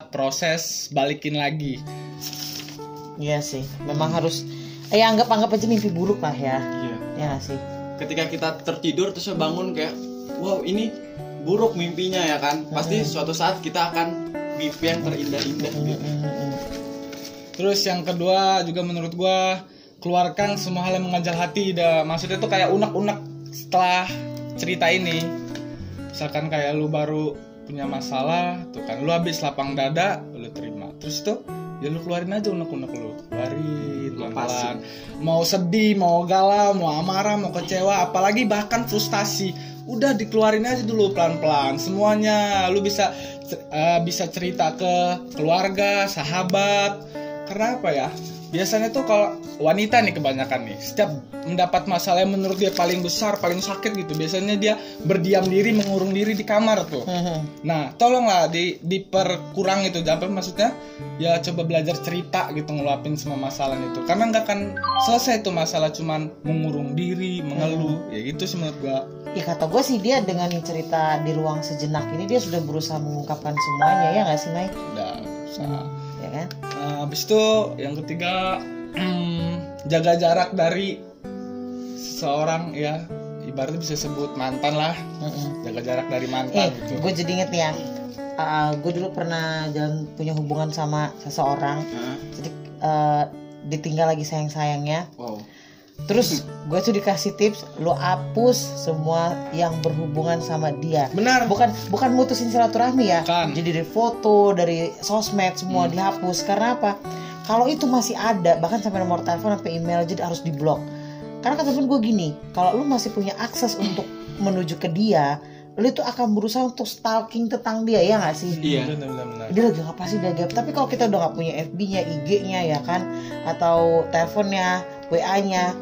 proses balikin lagi. Iya sih, memang harus anggap aja mimpi buruk lah ya. Iya. Ya nggak sih. Ketika kita tertidur terus bangun kayak wow ini buruk mimpinya ya kan, pasti suatu saat kita akan mimpi yang terindah-indah gitu. Terus yang kedua juga menurut gua, keluarkan semua hal yang mengganjal hati. Maksudnya tuh kayak unek-unek setelah cerita ini. Misalkan kayak lu baru punya masalah tuh kan, lu habis lapang dada, lu terima. Terus tuh ya lu keluarin aja unek-unek lu, keluarin pelan-pelan. Mau sedih, mau galau, mau amarah, mau kecewa, apalagi bahkan frustasi, udah dikeluarin aja dulu pelan-pelan semuanya. Lu bisa cerita ke keluarga, sahabat. Karena apa ya? Biasanya tuh kalau wanita nih kebanyakan nih, setiap mendapat masalah yang menurut dia paling besar, paling sakit gitu, biasanya dia berdiam diri, mengurung diri di kamar tuh. Nah, tolonglah diperkurang itu. Apa maksudnya? Ya coba belajar cerita gitu, ngeluapin semua masalah itu. Karena nggak akan selesai tuh masalah cuman mengurung diri, mengeluh. Ya gitu sih menurut gua. Ya kata gue sih dia dengan cerita di ruang sejenak ini dia sudah berusaha mengungkapkan semuanya, ya nggak sih, Mai? Udah usah. Ya kan? Habis itu yang ketiga, jaga jarak dari seseorang ya, ibaratnya bisa sebut mantan lah. Jaga jarak dari mantan gitu. Gue jadi inget nih ya, gue dulu pernah punya hubungan sama seseorang. Jadi ditinggal lagi sayang-sayangnya. Wow. Terus gue tuh dikasih tips, lo hapus semua yang berhubungan sama dia. Benar. Bukan mutusin silaturahmi ya. Kan. Jadi dari foto, dari sosmed semua dihapus. Karena apa? Kalau itu masih ada, bahkan sampai nomor telepon, sampai email, jadi harus diblok. Karena kata temen gue gini, kalau lo masih punya akses untuk menuju ke dia, lo itu akan berusaha untuk stalking tentang dia, ya nggak sih? Iya. Benar. Dia lagi apa sih dia gap. Tapi kalau kita udah nggak punya FB-nya, IG-nya ya kan, atau teleponnya, WA-nya,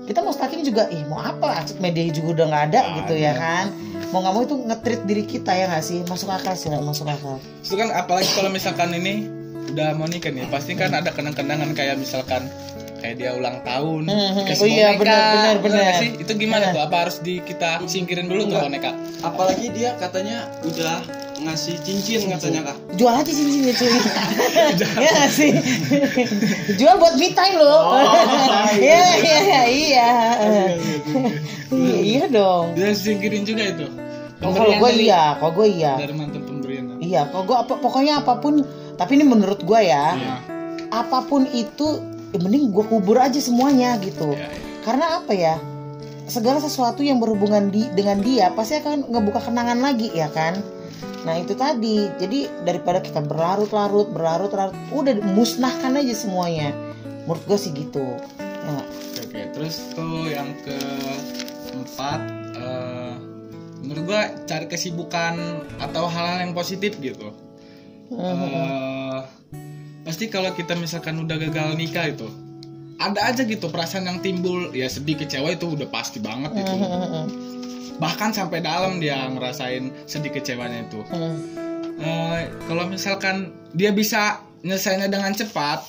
kita mau stalking juga, mau apa? Media juga udah nggak ada gitu ya kan. Mau nggak mau itu nge-treat diri kita, ya nggak sih? Masuk akal sih, masuk akal. Itu kan apalagi kalau misalkan ini udah mau nikah nih, pasti kan ada kenang-kenangan kayak misalkan kayak dia ulang tahun, dikasih boneka. Benar sih? Itu gimana tuh? Apa harus kita singkirin dulu tuh boneka? Apalagi dia katanya udah ngasih cincin katanya Kak. Jual aja cincinnya cuy. Ya nggak sih? Jual buat me time loh. Iya. Iya dong. Dia singkirin juga itu. Kalau gue iya. Dari mantan pemberian. Iya, kalau gue pokoknya apapun, tapi ini menurut gue ya. Iya. Apapun itu, mending gue kubur aja semuanya gitu. Iya. Karena apa ya? Segala sesuatu yang berhubungan dengan dia pasti akan ngebuka kenangan lagi, ya kan? Nah itu tadi, jadi daripada kita berlarut-larut, udah musnahkan aja semuanya. Menurut gue sih gitu. Ya. Oke, terus tuh yang keempat, menurut gue cari kesibukan atau hal-hal yang positif gitu. Pasti kalau kita misalkan udah gagal nikah itu, ada aja gitu perasaan yang timbul, ya sedih, kecewa itu udah pasti banget itu. Bahkan sampai dalam dia ngerasain sedih kecewanya itu. Kalau misalkan dia bisa nyelesainnya dengan cepat,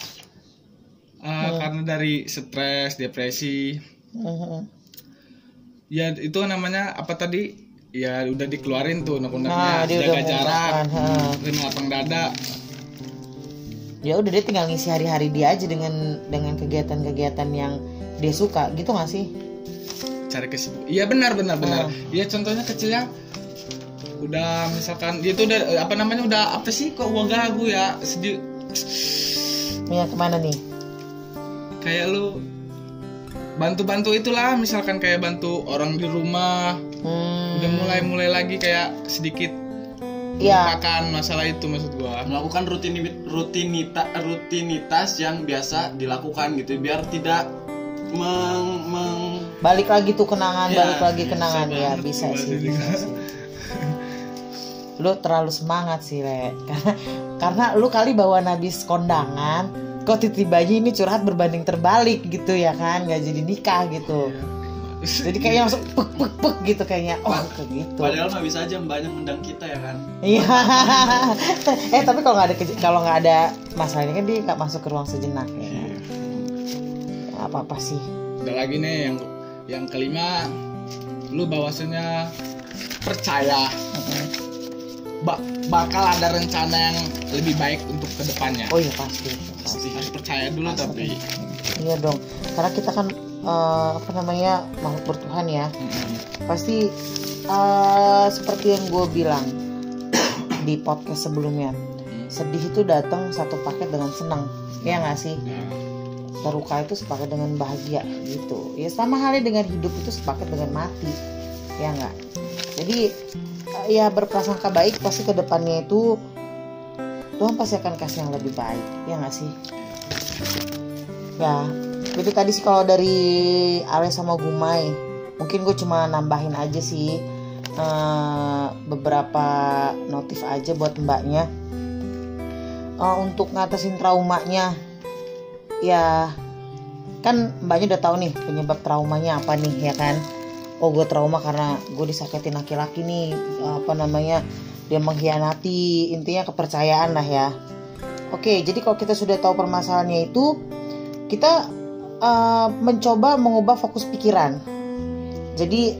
karena dari stres, depresi, ya itu namanya apa tadi? Ya udah dikeluarin tuh unek-uneknya, jaga jarak, terima lapang dada. Ya udah dia tinggal ngisi hari-hari dia aja dengan kegiatan-kegiatan yang dia suka, gitu nggak sih? Cari kesibukan. Iya benar. Iya contohnya kecilnya udah misalkan dia tuh udah apa sih kok gua gagu ya, sedih. Ya kemana nih? Kayak lu bantu itulah, misalkan kayak bantu orang di rumah. Udah mulai lagi kayak sedikit melupakan masalah itu, maksud gua. Melakukan rutinitas yang biasa dilakukan gitu biar tidak balik lagi tuh kenangan, ya, bisa sih. Lu terlalu semangat sih, Le. Karena lu kali bawaan habis kondangan, kok tiba-tiba ini curhat berbanding terbalik gitu ya kan, nggak jadi nikah gitu. Jadi kayaknya langsung pek gitu kayaknya. Kayak gitu. Padahal mah bisa aja mbaknya ngundang kita ya kan. Iya. Tapi kalau nggak ada masalah ini kan dia nggak masuk ke ruang sejenak ya. Apa sih. Ada lagi nih yang kelima, lu bahwasanya percaya bakal ada rencana yang lebih baik untuk kedepannya. Oh iya pasti. Harus percaya dulu tapi. Iya dong, karena kita kan makhluk bertuhan ya. Pasti seperti yang gue bilang di podcast sebelumnya, sedih itu datang satu paket dengan senang, ya nggak sih? Terluka itu sepaket dengan bahagia gitu. Ya sama halnya dengan hidup itu sepaket dengan mati, ya nggak? Jadi ya berprasangka baik, pasti kedepannya itu Tuhan pasti akan kasih yang lebih baik, ya nggak sih? Ya itu tadi sih kalau dari Ale sama Gumai. Mungkin gue cuma nambahin aja sih beberapa notif aja buat mbaknya, untuk ngatasin traumanya. Ya kan mbaknya udah tahu nih penyebab traumanya apa nih, ya kan? Oh gue trauma karena gue disakitin laki-laki nih, dia mengkhianati, intinya kepercayaan lah ya. Oke, jadi kalau kita sudah tahu permasalahannya itu, kita mencoba mengubah fokus pikiran. Jadi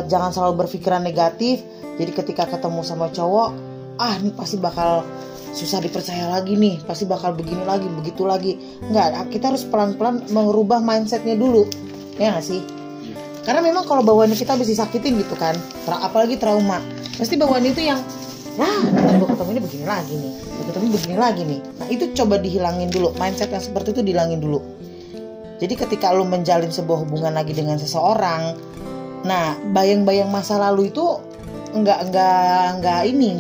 jangan selalu berpikiran negatif. Jadi ketika ketemu sama cowok, ini pasti bakal susah dipercaya lagi nih, pasti bakal begini lagi, begitu lagi. Enggak, kita harus pelan-pelan merubah mindsetnya dulu, ya nggak sih? Karena memang kalau bawaan kita habis disakitin gitu kan, apalagi trauma, pasti bawaan itu yang gue ketemu ini begini lagi nih, gue ketemu begini lagi nih. Nah itu coba dihilangin dulu, mindset yang seperti itu dihilangin dulu. Jadi ketika lu menjalin sebuah hubungan lagi dengan seseorang, nah bayang-bayang masa lalu itu nggak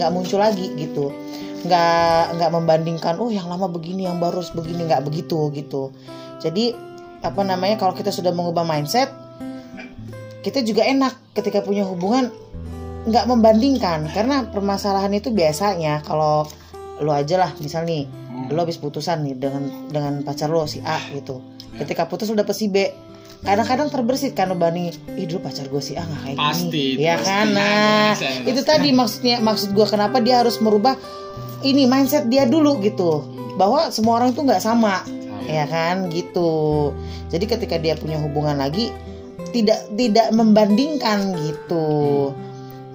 muncul lagi gitu, nggak membandingkan yang lama begini, yang baru begini, nggak begitu gitu. Jadi kalau kita sudah mengubah mindset, kita juga enak ketika punya hubungan, nggak membandingkan. Karena permasalahan itu biasanya kalau lo aja lah, misal nih lo habis putusan nih dengan pacar lo si A gitu. Ketika putus lo dapet si B, kadang-kadang terbersit kan lo banding, dulu pacar gue si A nggak kayak gini, ya kan? Nah itu tadi maksud gue kenapa dia harus merubah ini mindset dia dulu gitu, bahwa semua orang itu nggak sama, ya kan gitu. Jadi ketika dia punya hubungan lagi, tidak membandingkan gitu.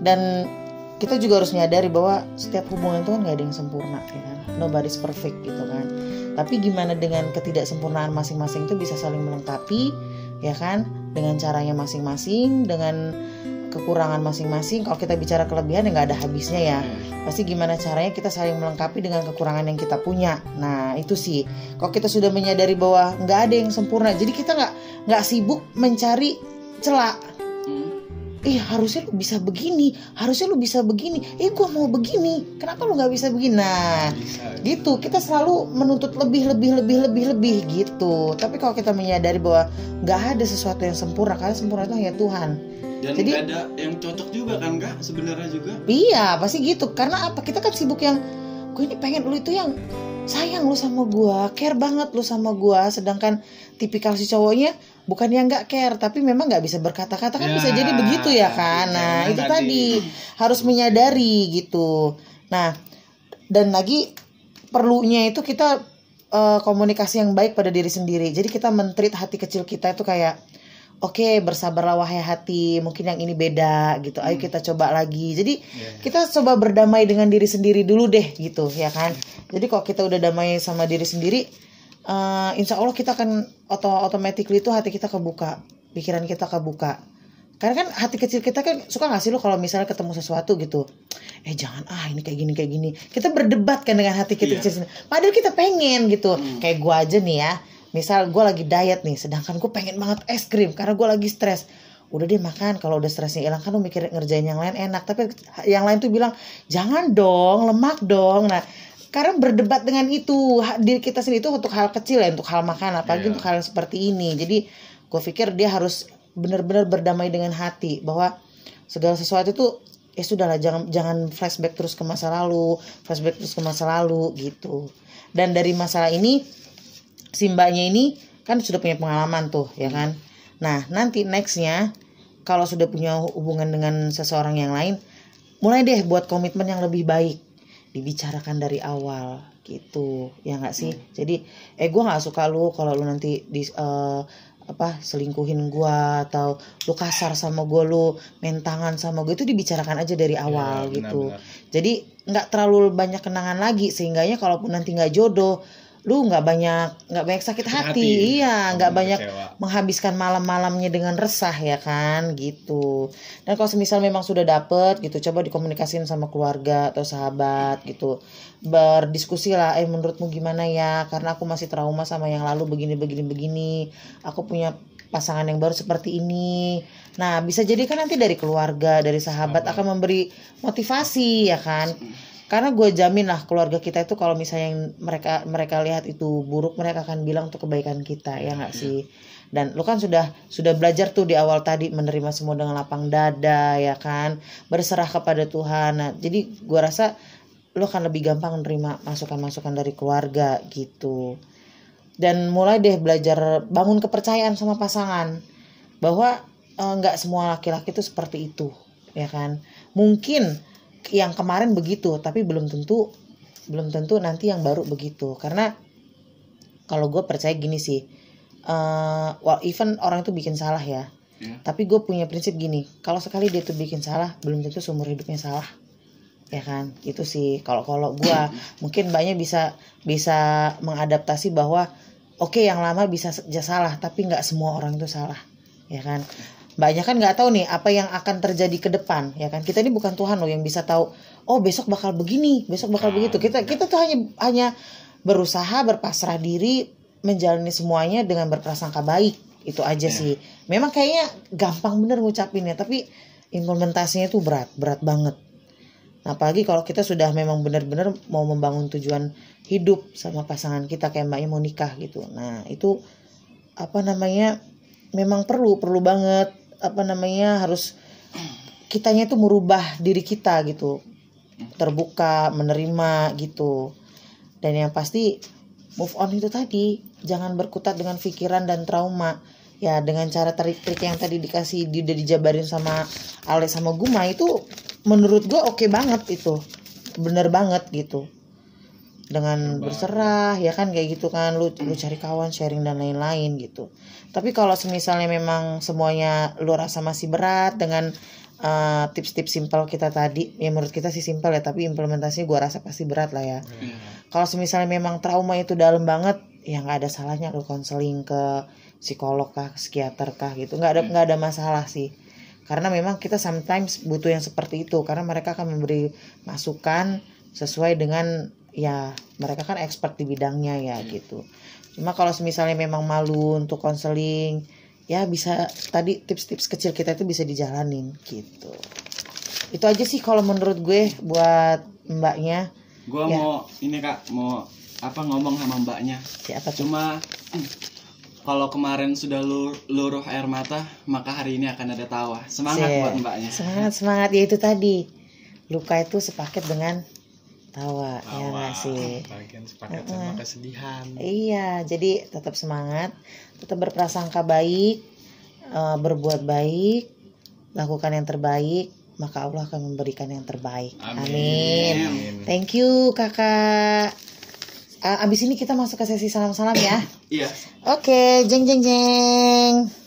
Dan kita juga harus menyadari bahwa setiap hubungan itu kan nggak ada yang sempurna, ya kan? Nobody's perfect gitu kan. Tapi gimana dengan ketidaksempurnaan masing-masing itu bisa saling melengkapi, ya kan? Dengan caranya masing-masing, dengan kekurangan masing-masing. Kalau kita bicara kelebihan ya nggak ada habisnya ya. Pasti gimana caranya kita saling melengkapi dengan kekurangan yang kita punya. Nah itu sih. Kalau kita sudah menyadari bahwa nggak ada yang sempurna, jadi kita nggak sibuk mencari celah. Harusnya lu bisa begini, harusnya lu bisa begini. Gue mau begini, kenapa lu nggak bisa begini? Nah, gitu. Kita selalu menuntut lebih gitu. Tapi kalau kita menyadari bahwa nggak ada sesuatu yang sempurna, karena sempurna itu hanya Tuhan. Dan Jadi nggak ada yang cocok juga kan, nggak sebenarnya juga. Iya, pasti gitu. Karena apa? Kita kan sibuk yang gue ini pengen lu itu yang sayang lu sama gue, care banget lu sama gue. Sedangkan tipikal si cowoknya bukan yang nggak care, tapi memang nggak bisa berkata-kata kan, bisa jadi begitu ya kan. Nah itu tadi harus menyadari gitu. Nah dan lagi perlunya itu kita komunikasi yang baik pada diri sendiri. Jadi kita men-treat hati kecil kita itu kayak, oke, bersabarlah wahai hati, mungkin yang ini beda gitu. Ayo kita coba lagi. Jadi kita coba berdamai dengan diri sendiri dulu deh gitu, ya kan. Jadi kalau kita udah damai sama diri sendiri, insya Allah kita akan automatically itu hati kita kebuka, pikiran kita kebuka. Karena kan hati kecil kita kan suka nggak sih lo kalau misalnya ketemu sesuatu gitu, jangan ini kayak gini. Kita berdebat kan dengan hati kita kecil. Padahal kita pengen gitu. Kayak gue aja nih ya. Misal gue lagi diet nih, sedangkan gue pengen banget es krim karena gue lagi stres. Udah deh makan, kalau udah stresnya hilang kan lu mikir ngerjain yang lain enak. Tapi yang lain tuh bilang, jangan dong, lemak dong. Nah, karena berdebat dengan itu, diri kita sendiri itu untuk hal kecil ya, untuk hal makan, apalagi untuk hal seperti ini. Jadi gue pikir dia harus benar-benar berdamai dengan hati, bahwa segala sesuatu itu sudahlah, jangan flashback terus ke masa lalu gitu. Dan dari masalah ini, si mbaknya ini kan sudah punya pengalaman tuh, ya kan. Nah nanti nextnya kalau sudah punya hubungan dengan seseorang yang lain, mulai deh buat komitmen yang lebih baik, dibicarakan dari awal gitu, ya nggak sih. Jadi gue nggak suka lu kalau lu nanti selingkuhin gua atau lu kasar sama gua, lu main tangan sama gua, itu dibicarakan aja dari awal Ya, gitu. benar-benar. Jadi nggak terlalu banyak kenangan lagi, sehingganya kalaupun nanti nggak jodoh, lu nggak banyak sakit hati. Iya, nggak banyak kecewa. menghabiskan malam-malamnya dengan resah ya kan gitu. Dan kalau semisal memang sudah dapet gitu, coba dikomunikasiin sama keluarga atau sahabat gitu, berdiskusi lah, menurutmu gimana ya, karena aku masih trauma sama yang lalu begini, aku punya pasangan yang baru seperti ini. Nah, bisa jadi kan nanti dari keluarga, dari sahabat akan memberi motivasi ya kan. Karena gue jamin lah keluarga kita itu kalau misalnya yang mereka lihat itu buruk, mereka akan bilang untuk kebaikan kita, ya nggak sih. Dan lu kan sudah belajar tuh di awal tadi, menerima semua dengan lapang dada ya kan, berserah kepada Tuhan. Nah, jadi gue rasa lu akan lebih gampang menerima masukan-masukan dari keluarga gitu. Dan mulai deh belajar bangun kepercayaan sama pasangan, bahwa nggak semua laki-laki itu seperti itu ya kan. Mungkin yang kemarin begitu, tapi belum tentu nanti yang baru begitu. Karena kalau gue percaya gini sih, even orang itu bikin salah ya, tapi gue punya prinsip gini, kalau sekali dia tuh bikin salah, belum tentu seumur hidupnya salah ya kan. Itu sih kalau gue. Mungkin mbaknya bisa mengadaptasi bahwa oke, yang lama bisa saja salah, tapi nggak semua orang itu salah ya kan. Mbaknya kan nggak tahu nih apa yang akan terjadi ke depan ya kan. Kita ini bukan Tuhan loh yang bisa tahu, oh besok bakal begini, besok bakal begitu. Kita tuh hanya berusaha berpasrah diri, menjalani semuanya dengan berprasangka baik. Itu aja sih. Memang kayaknya gampang bener ngucapinnya, tapi implementasinya tuh berat banget. Nah, apalagi kalau kita sudah memang benar-benar mau membangun tujuan hidup sama pasangan kita, kayak mbaknya mau nikah gitu. Nah, itu memang perlu banget harus kitanya itu merubah diri kita gitu, terbuka, menerima gitu. Dan yang pasti move on itu tadi, jangan berkutat dengan pikiran dan trauma ya, dengan cara trik-trik yang tadi udah dijabarin sama Ale sama Guma, itu menurut gue oke banget, itu bener banget gitu. Dengan berserah ya kan, kayak gitu kan, lu cari kawan, sharing dan lain-lain gitu. Tapi kalau semisalnya memang semuanya lu rasa masih berat dengan tips-tips simpel kita tadi, ya menurut kita sih simpel ya, tapi implementasinya gua rasa pasti berat lah ya. Kalau semisalnya memang trauma itu dalam banget, ya nggak ada salahnya lu konseling ke psikolog kah, psikiater kah gitu, nggak ada masalah sih. Karena memang kita sometimes butuh yang seperti itu, karena mereka akan memberi masukan sesuai dengan, ya mereka kan expert di bidangnya ya gitu. Cuma kalau misalnya memang malu untuk konseling, ya bisa tadi tips-tips kecil kita itu bisa dijalanin gitu. Itu aja sih kalau menurut gue buat mbaknya. Gue mau ini Kak, mau ngomong sama mbaknya. Siapa tuh? Cuma kalau kemarin sudah luruh air mata, maka hari ini akan ada tawa. Semangat buat mbaknya. Semangat ya, itu tadi. Luka itu sepaket dengan tawa. Ya nggak sih? Bagian sepaket sama kesedihan. Iya, jadi tetap semangat, tetap berprasangka baik, berbuat baik, lakukan yang terbaik, maka Allah akan memberikan yang terbaik. Amin. Thank you kakak. Abis ini kita masuk ke sesi salam-salam ya. Iya. Oke, jeng jeng jeng.